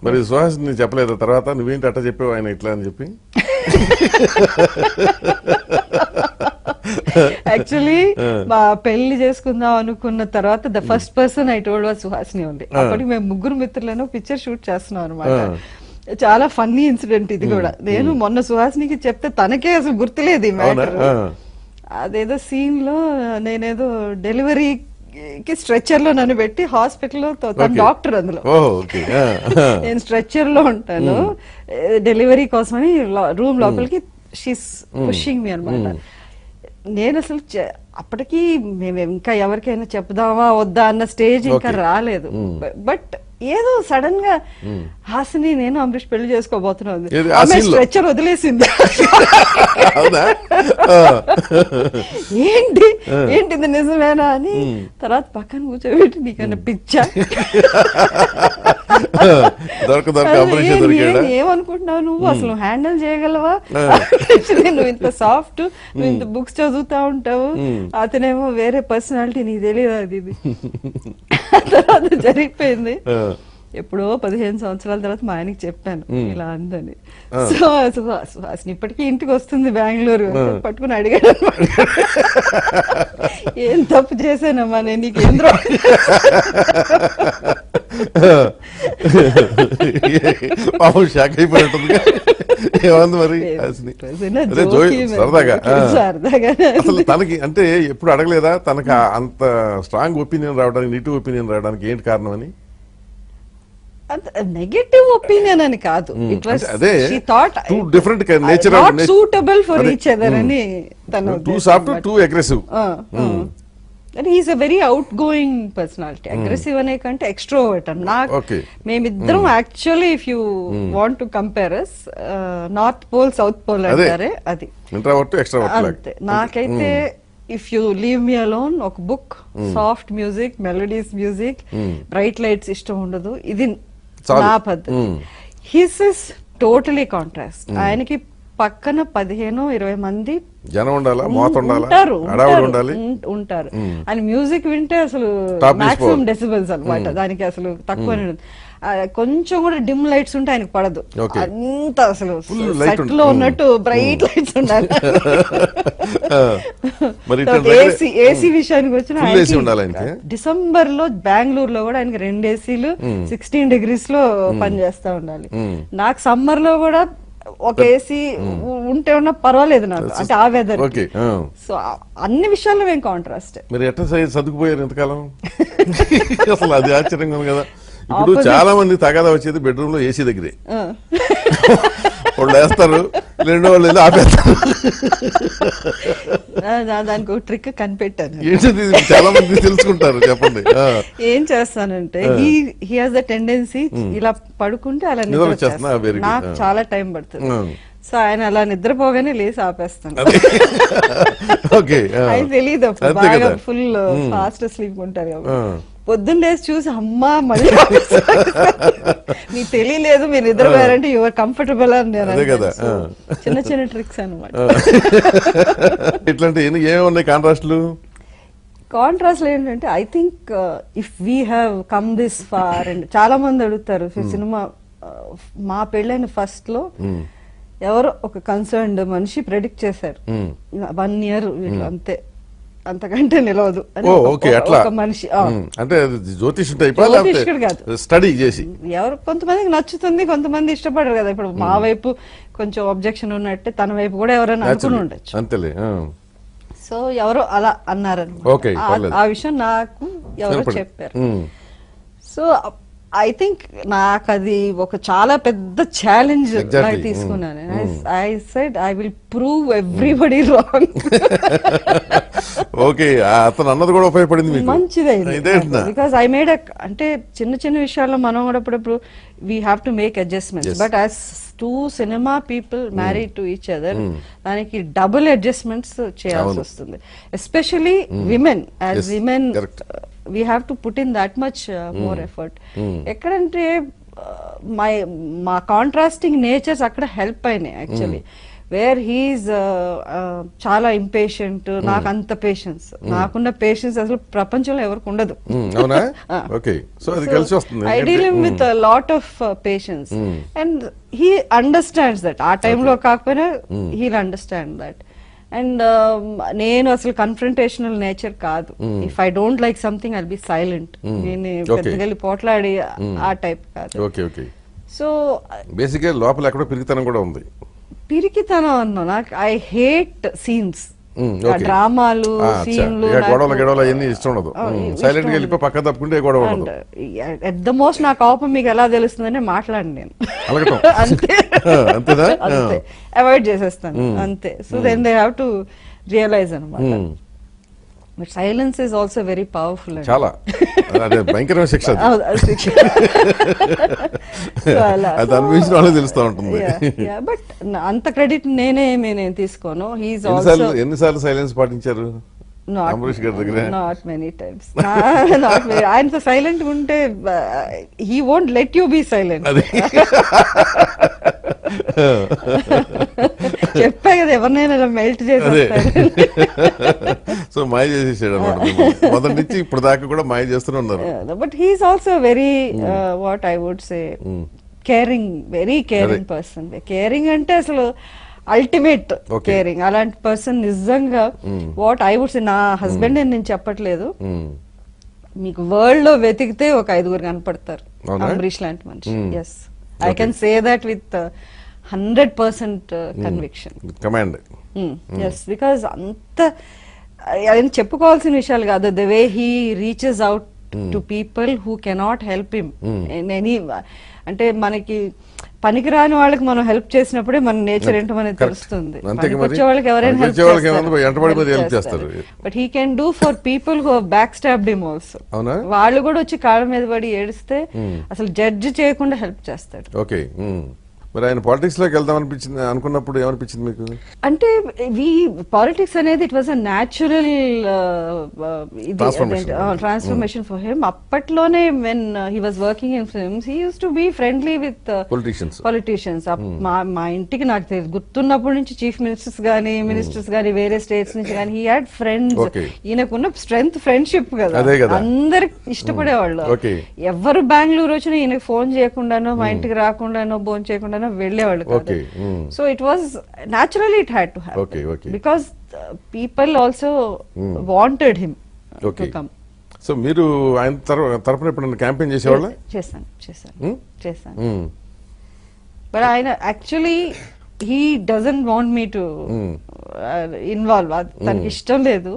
మరి సుహాసిని చెప్పలేదు తర్వాత, నువ్వేంటి అట్ట చెప్పావు ఆయన ఇట్లా అని చెప్పి? యాక్చువల్లీ మా పెళ్లి చేసుకుందాం అనుకున్న తర్వాత the first person I told was Suhasini ఉంది. అప్పటికి మేము ముగ్గురు మిత్రులను పిక్చర్ షూట్ చేస్తున్నాం అనమాట. చాలా ఫన్నీ ఇన్సిడెంట్ ఇది కూడా. నేను మొన్న సుహాసినికి చెప్తే తనకే అసలు గుర్తులేదు ఈ మ్యాటర్. అదేదో సీన్ లో నేనేదో డెలివరీకి స్ట్రెచ్చర్ లో నన్ను పెట్టి హాస్పిటల్లో, తన డాక్టర్ అందులో, నేను స్ట్రెచ్చర్ లో ఉంటాను డెలివరీ కోసమని రూమ్ లోపలికి షీస్ పుషింగ్ మీ అనమాట. నేను అసలు అప్పటికి మేము ఇంకా ఎవరికైనా చెప్దామా వద్దా అన్న స్టేజ్ ఇంకా రాలేదు. బట్ ఏదో సడన్ గా హాసిని నేను అమరీష్ పెళ్లి చేసుకోబోతున్నాను, స్ట్రెచ్చర్ వదిలేసింది. ఏంటి ఏంటిది నిజమేనా అని తర్వాత పక్కన కూర్చోబెట్టి నీకన్నా పిచ్చా ఏమనుకుంటున్నావు నువ్వు, అసలు హ్యాండిల్ చేయగలవా, నువ్వు ఇంత సాఫ్ట్, నువ్వు ఇంత బుక్స్ చదువుతా ఉంటావు, అతనేమో వేరే పర్సనాలిటీ, నీకు తెలియదు అది ఇది. తర్వాత జరిగిపోయింది. ఎప్పుడో 15 సంవత్సరాల తర్వాత మా ఆయనకి చెప్పాను ఇలా అందని. సో అసలు ఇప్పటికీ ఇంటికి వస్తుంది బెంగళూరు, పట్టుకుని అడిగాడు అనమాట, ఏం తప్పు చేశానమ్మా నేను, నీకు ఎందులో షాక్ అయిపోయినట్టుంది. ఏమంది మరి సరదాగా అసలు తనకి అంటే ఎప్పుడు అడగలేదా తనకి అంత స్ట్రాంగ్ ఒపీనియన్ రావడానికి, నెగిటివ్ ఒపీనియన్ రావడానికి ఏంటి కారణం అని? నెగటివ్ ఒపీనియన్ అని కాదు, it was she thought too different nature not suitable for each other అని. తన too soft, too aggressive. And he's a very outgoing personality. Aggressive అనే కంటే ఎక్స్ట్రోవర్ట్ అని. నాకు మేమిద్దరం actually if you want to compare us, north pole south pole అంటారే అది. అంతే. నాకైతే if you leave me alone, ఒక book, soft music, melodies music, bright lights ఇష్టం ఉండదు, ఇది నా పద్ధతి. His is totally contrast. ఆయనకి పక్కన 15-20 మంది జనం ఉండాలి, ఉంటారు. ఆయన మ్యూజిక్ వింటే అసలు మాక్సిమం డెసిబెల్స్ అనమాట, దానికి అసలు తక్కువ. కొంచెం కూడా డిమ్ లైట్స్ ఉంటే ఆయనకు పడదు, అంత అసలు సెట్ లో ఉన్నట్టు బ్రైట్ లైట్స్ ఉండాలి. ఏసీ విషయానికి వచ్చిన డిసెంబర్ లో బెంగళూరులో కూడా ఆయనకి 2 ఏసీలు 16 degrees లో పనిచేస్తా ఉండాలి. నాకు సమ్మర్ లో కూడా ఒక ఏసీ ఉంటే ఉన్నా పర్వాలేదు నాకు, అంటే ఆ వెదర్. సో అన్ని విషయాల్లో మేము కాంట్రాస్ట్. మీరు ఎట్లా చదువుకుపోయారు ఎంతకాలం? అసలు అది ఆశ్చర్యంగా ఉంది కదా. ఇప్పుడు చాలా మంది తగాదా వచ్చేది బెడ్రూమ్ లో ఏసీ దగ్గరే, వాళ్ళు వేస్తారు, 2 వాళ్ళు వెళ్ళి ఆపేస్తారు. దానికి ఒక ట్రిక్ కనిపెట్టాను, చాలా మంది తెలుసుకుంటారు. చెప్పండి. ఏం చేస్తానంటే హీ హాస్ ద టెండెన్సీ ఇలా పడుకుంటే అలా నిద్ర, నాకు చాలా టైం పడుతుంది. సో ఆయన అలా నిద్రపోగానే లేసి ఆపేస్తాను. ఆయన తెలియదు బాగా ఫుల్ ఫాస్ట్ స్లీప్ ఉంటారు కాబట్టి. పొద్దున్న లేసి చూసి అమ్మా మళ్ళీ మీకు తెలియలేదు మీరు నిద్రపోయారంటే యువర్ కంఫర్టబుల్ అని నేను. చిన్న చిన్న ట్రిక్స్ అనమాట. ఇట్లాంటి ఏమున్నాయి కాంట్రాస్ట్లు? కాంట్రాస్ట్లు ఏంటంటే I think if we have come this far, and చాలా మంది అడుగుతారు సినిమా. మా పెళ్ళైన ఫస్ట్ లో ఎవరో ఒక కన్సర్న్డ్ మనిషి ప్రెడిక్ట్ చేశారు 1 year వీళ్ళు అంతే, అంతకంటే నిలవదు అని ఒక మనిషి. అంటే జ్యోతిష్యుడు కాదు, స్టడీ చేసి. ఎవరు కొంతమందికి నచ్చుతుంది, కొంతమంది ఇష్టపడరు కదా. ఇప్పుడు మా వైపు కొంచెం అబ్జెక్షన్ ఉన్నట్టే తన వైపు కూడా ఎవరైనా అనుకుని ఉండొచ్చు. అంతేలే. సో ఎవరో అలా అన్నారన్నమాట. ఆ విషయం నాకు ఎవరో చెప్పారు. సో ఐ థింక్ నాకు అది ఒక చాలా పెద్ద ఛాలెంజ్ తీసుకున్నాను. I said I will prove everybody wrong. Okay, అతను అన్నది కూడా ఉపయోగపడింది, మంచిదైంది. బికాస్ ఐ మేడ్ అంటే చిన్న చిన్న విషయాల్లో మనం కూడా అప్పుడప్పుడు we have to make adjustments. But as 2 cinema people married to each other, దానికి డబుల్ అడ్జస్ట్మెంట్స్ చేయాల్సి వస్తుంది. Especially women, as women we have to put in that much more effort. ఎక్కడంటే మా కాంట్రాస్టింగ్ నేచర్స్ అక్కడ హెల్ప్ అయినాయి actually. Wear he's చాలా impatient. నాకు అంత పేషెన్స్, నాకున్న పేషెన్స్ అసలు ప్రపంచంలో ఎవరికి ఉండదు. అవునా? ఓకే, సో అది కలిసి వస్తుంది. I deal him with a lot of patience, and he understands that. ఆ టైంలో కాకపోయినా he'll understand that. అండ్ నేను అసలు కన్ఫ్రంటేషనల్ నేచర్ కాదు. If I don't like something I'll be silent. నేను పెద్దగా పోట్లాడి ఆ టైప్ కాదు. Okay okay. సో బేసిక్గా లోపల ఎక్కడో పిరికితనం కూడా ఉంది. పిరికితనం అన్నా, నాకు ఐ హేట్ సీన్స్, డ్రామాలు, సీన్లు, గొడవలు అవన్నీ ఇష్టం ఉండదు. సైలెంట్ గా వెళ్ళిపోయి పక్క తప్పుకుంటే గొడవ ఉండదు. ఎట్ ద మోస్ట్ నా కోపం మీకు ఎలా తెలుస్తుందని మాట్లాడి నేను అంతే, అంతే అవాయిడ్ చేసేస్తాను అంతే. So then they have to realise అనమాట. But silence is also very powerful. చాలా భయంకరమైన శిక్ష అది అనుభవించిన వాళ్ళకి తెలుస్తూ ఉంటుంది. బట్ అంత క్రెడిట్ నేను తీసుకోను. He's also. ఎన్నిసార్లు సైలెన్స్ పాటించారు అంబరీష్ గారి దగ్గర? Not many times. ఆయనతో సైలెంట్ ఉంటే he won't let you be silent. చెప్పా కదా, ఎవరినైనా మెల్ట్ చేసేస్తాడు. సో మాయ చేసేసాడు అన్నమాట మొదటి నుంచి ఇప్పుడు దాకా కూడా మాయ చేస్తూనే ఉన్నారు. But he's also very what I would say caring, very caring person. Caring అంటే అసలు అల్టిమేట్ కేరింగ్. అలాంటి పర్సన్ నిజంగా వాట్ ఐ వుడ్ సే, నా హస్బెండ్ అని నేను చెప్పట్లేదు, మీకు వరల్డ్ లో వెతికితే ఒక 5 కనపడతారు అంబరీష్ లాంటి మనిషి. Yes, I can say that with 100% conviction. Yes, because అంత ఆయన చెప్పుకోవాల్సిన విషయాలు కాదు. The way he reaches out to people who cannot help him in any, అంటే మనకి పనికిరాని వాళ్ళకి మనం హెల్ప్ చేసినప్పుడే మన నేచర్ ఏంటో మనకి తెలుస్తుంది. వచ్చే వాళ్ళకి ఎవరైనా హెల్ప్ చేస్తారు. But he can do for people who back stabbed him also. వాళ్ళు కూడా వచ్చి కాళ్ళ మీద పడి ఏడిస్తే అసలు జడ్జ్ చేయకుండా హెల్ప్ చేస్తాడు. ఓకే, మరి ఆయన పాలిటిక్స్ లోకి వెళ్దాం అనిపించింది అనుకున్నప్పుడు ఏమనిపించింది మీకు? అంటే పాలిటిక్స్ అనేది it was a natural transformation for him. అప్పట్లోనే when he was working in films he use to be friendly with politicians. మా ఇంటికి నాకు తెలియదు గుర్తున్నప్పటి నుంచి చీఫ్ మినిస్టర్స్ గానీ మినిస్టర్స్ గానీ వేరే స్టేట్స్ నుంచి కానీ హీ హ్యాడ్ ఫ్రెండ్స్. ఈయనకున్న స్ట్రెంగ్త్ ఫ్రెండ్షిప్ కదా, అందరికి ఇష్టపడేవాళ్ళు. ఎవరు బెంగళూరు వచ్చినా ఈయనకి ఫోన్ చేయకుండానో మా ఇంటికి రాకుండానో ఫోన్ చేయకుండానో వెళ్ళేవాళ్ళు కాదు. So it was naturally it had to happen because people also wanted him to come. So మీరు ఆయన తరపున ఎప్పుడైనా క్యాంపెయిన్ చేసేవాళ్ళ? చేశాను. బట్ ఆయన actually he doesn't want me to involve. తనకి ఇష్టం లేదు.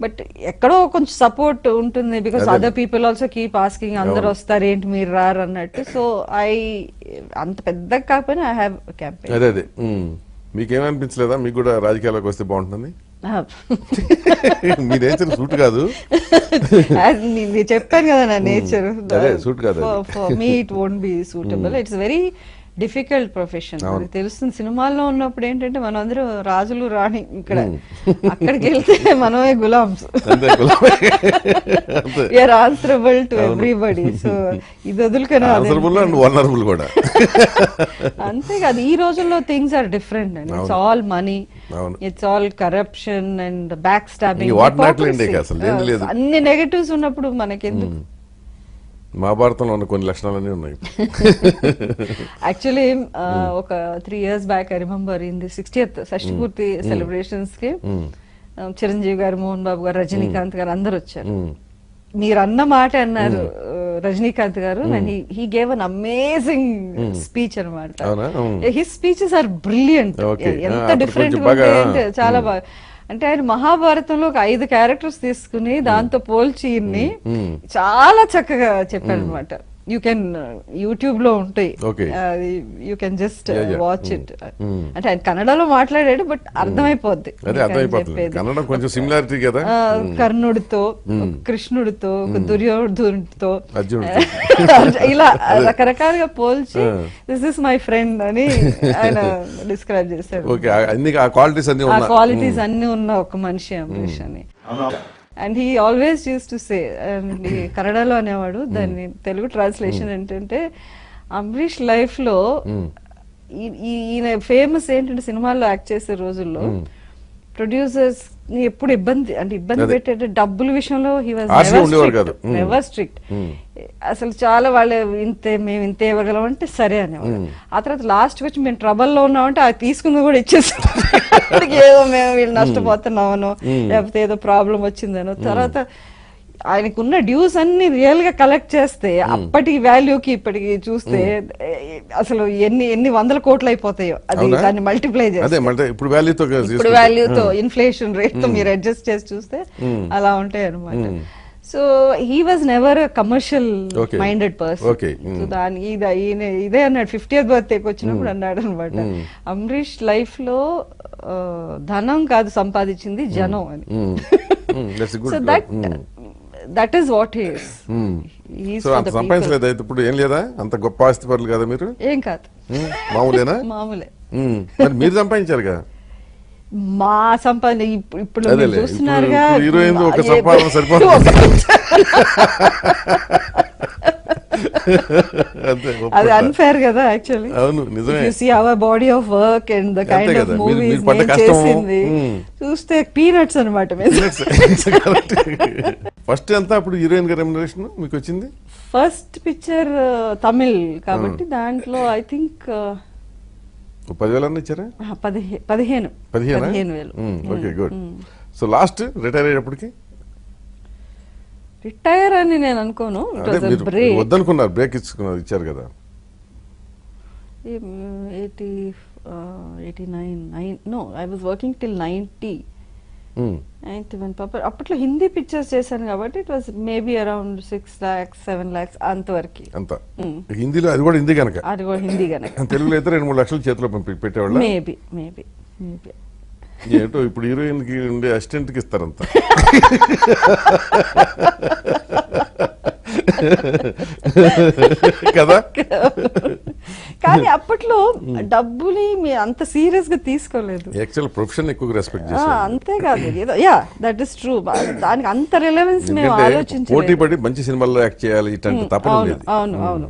బట్ ఎక్కడో కొంచెం సపోర్ట్ ఉంటుంది because other people also keep asking అందరు వస్తారు ఏంటి మీరు రారు అన్నట్టు. సో ఐ అంత పెద్దగా కాకపోయినా ఐ హ్యావ్ క్యాంపెయిన్. అదే మీకేమనిపించలేదా మీకు కూడా రాజకీయాల్లోకి వస్తే బాగుంటుంది? మీ నేచర్ సూట్ కాదు. చెప్పాను కదా నా నేచర్ సూట్ కాదు. For me it won't be suitable. It's very difficult profession. తెలుస్తుంది తెలుస్తుంది ఉన్నప్పుడు ఏంటంటే మనం అందరూ రాజులు రాణి, ఇక్కడ అక్కడికి వెళ్తే మనమే గులామ్స్. You are answerable to everybody. So ఇది వదులుకొని అంతేకాదు ఈ రోజుల్లో things are different and it's all money, it's all corruption and back stabbing, అన్ని నెగటివ్స్ ఉన్నప్పుడు మనకెందుకు? మహాభారతంలో ఉన్న కొన్ని లక్షణాలన్నీ ఉన్నాయి. యాక్చువల్లీ ఒక 3 years back I remember in the 60th షష్ఠి పూర్తి సెలబ్రేషన్స్ కి చిరంజీవి గారు, మోహన్ బాబు గారు, రజనీకాంత్ గారు అందరు వచ్చారు. మీరు అన్న మాట అన్నారు Rajinikanth garu, and he gave an amazing speech అనమాట. His speeches are brilliant. ఎంత డిఫరెంట్ గా చాలా బాగా. అంటే ఆయన మహాభారతంలో ఒక 5 క్యారెక్టర్స్ తీసుకుని దాంతో పోల్చి చాలా చక్కగా చెప్పాడు అనమాట. యూ కెన్ యూట్యూబ్ లో ఉంటాయి, you can just watch it. అంటే ఆయన కన్నడలో మాట్లాడాడు బట్ అర్థమైపోద్ది. కర్ణుడితో, కృష్ణుడితో, దుర్యోధనుడితో ఇలా రకరకాలుగా పోల్చి దిస్ ఇస్ మై ఫ్రెండ్ అని ఆయన డిస్క్రైబ్ చేశాడు. క్వాలిటీస్ అన్ని ఉన్న ఒక మనిషి అంబరీష్ అని. And he always use to say, and కన్నడలో అనేవాడు, దాన్ని తెలుగు ట్రాన్స్లేషన్ ఏంటంటే అంబరీష్ లైఫ్ లో ఈయన ఫేమస్ ఏంటంటే సినిమాల్లో యాక్ట్ చేసే రోజుల్లో ప్రొడ్యూసర్స్ ని ఎప్పుడు ఇబ్బంది పెట్టే డబ్బుల విషయంలో హీ వాజ్ నెవర్ స్ట్రిక్ట్. అసలు చాలా వాళ్ళు మేము ఇంతే ఇవ్వగలం అంటే సరే అనేవాళ్ళు. ఆ తర్వాత లాస్ట్ వచ్చి మేము ట్రబుల్ లో ఉన్నామంటే అది తీసుకుని కూడా ఇచ్చేస్తాం. ఏదో మేము వీళ్ళు నష్టపోతున్నామనో లేకపోతే ఏదో ప్రాబ్లం వచ్చిందనో. తర్వాత ఆయనకున్న డ్యూస్ అన్ని రియల్ గా కలెక్ట్ చేస్తే అప్పటి వాల్యూకి ఇప్పటికి చూస్తే అసలు ఎన్ని వందల కోట్లు అయిపోతాయో. అది దాన్ని మల్టిప్లై చేస్తే ఇప్పుడు వాల్యూతో ఇన్ఫ్లేషన్ రేట్ తో మీరు అడ్జస్ట్ చేసి చూస్తే అలా ఉంటాయి అనమాట. So he was never commercial minded person. So దానికి ఇదే అన్నాడు 50th బర్త్డేకి వచ్చినప్పుడు అన్నాడు అనమాట, అంబరీష్ లైఫ్ లో ధనం కాదు సంపాదించింది జనం అని. So that is what he is. సంపాదించలేదు అయితే ఇప్పుడు ఏం లేదా, అంత గొప్ప ఆస్తి పరులు కదా మీరు? ఏం కాదు, మామూలేనా? మామూలే. మీరు సంపాదించారుగా. మా సంపాదన ఇప్పుడు చూస్తున్నారుగా, హీరోయిన్ ఒక సంపాదన సరిపోతుంది. అది అన్ఫేర్ కదా యాక్చువల్లీ. అవును నిజమే. You see our body of work and the kind of movies నేను చేసింది చూస్తే పీనట్స్ అన్నమాట. ఫస్ట్ ఎంత అప్పుడు హీరోయిన్ గా రెమ్యునరేషన్ మీకు వచ్చింది? ఫస్ట్ పిక్చర్ తమిళ్ కాబట్టి దాంట్లో ఐ థింక్ 10,000 ఇచ్చారా? 15,000. Okay good. So last retire అయ్యేటప్పటికి రిటైర్ అని నేను అనుకోను, వద్దనుకున్నారు, బ్రేక్ ఇచ్చారు కదా. 89 no I was working till 91. అప్పట్లో హిందీ పిక్చర్స్ చేశాను కాబట్టి it was maybe around 6 lakhs 7 lakhs అంతవరకు. అంత హిందీలో, అది కూడా హిందీ కనుక. తెలుగులో అయితే 2-3 లక్షలు చేతిలో పెట్టేవాళ్ళు. మేబీ ఏంటో ఇప్పుడు హీరోయిన్ కి ఉండే అసిస్టెంట్ కి ఇస్తారంత. కదా. కానీ అప్పట్లో డబ్బుని అంత సీరియస్ గా తీసుకోలేదు. యాక్చువల్ ప్రొఫెషన్ ఎక్కువ రెస్పెక్ట్ చేశారు. అంతేకాదు యా దట్ ఇస్ ట్రూ. దానికి అంత రిలవెన్స్ మేము ఆలోచించలేదు. పోటీ పడి మంచి సినిమాల్లో యాక్ట్ చేయాలి ఇట్లాంటి తప్పదు. అవును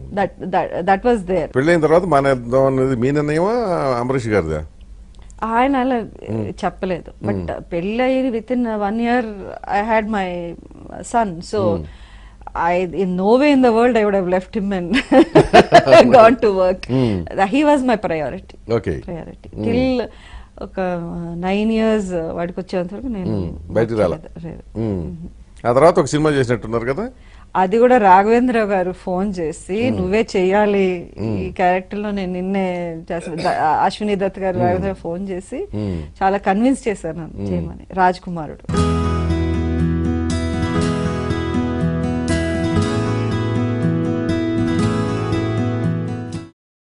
దట్ వాస్ దేర్. పెళ్ళైన తర్వాత మానేద్దాం అనేది మీ నిర్ణయమా అంబరీష్ గారిదా? ఆయన అలా చెప్పలేదు. బట్ పెళ్ళి అయ్యి with in 1 year I had my son. So in no way in the world I would have left him and gone to work. He was my priority. Till ఒక 9 years వాడికి వచ్చేంత వరకు నేను బయటికి రాలేదు. ఆ తర్వాత ఒక సినిమా చేసినట్టున్నారు కదా? అది కూడా రాఘవేంద్ర గారు ఫోన్ చేసి నువ్వే చెయ్యాలి ఈ క్యారెక్టర్ లో, నేను నిన్నే అశ్విని దత్ గారు రాఘవేంద్ర ఫోన్ చేసి చాలా కన్విన్స్ చేశారు నన్ను చేయమని. రాజ్ కుమారుడు.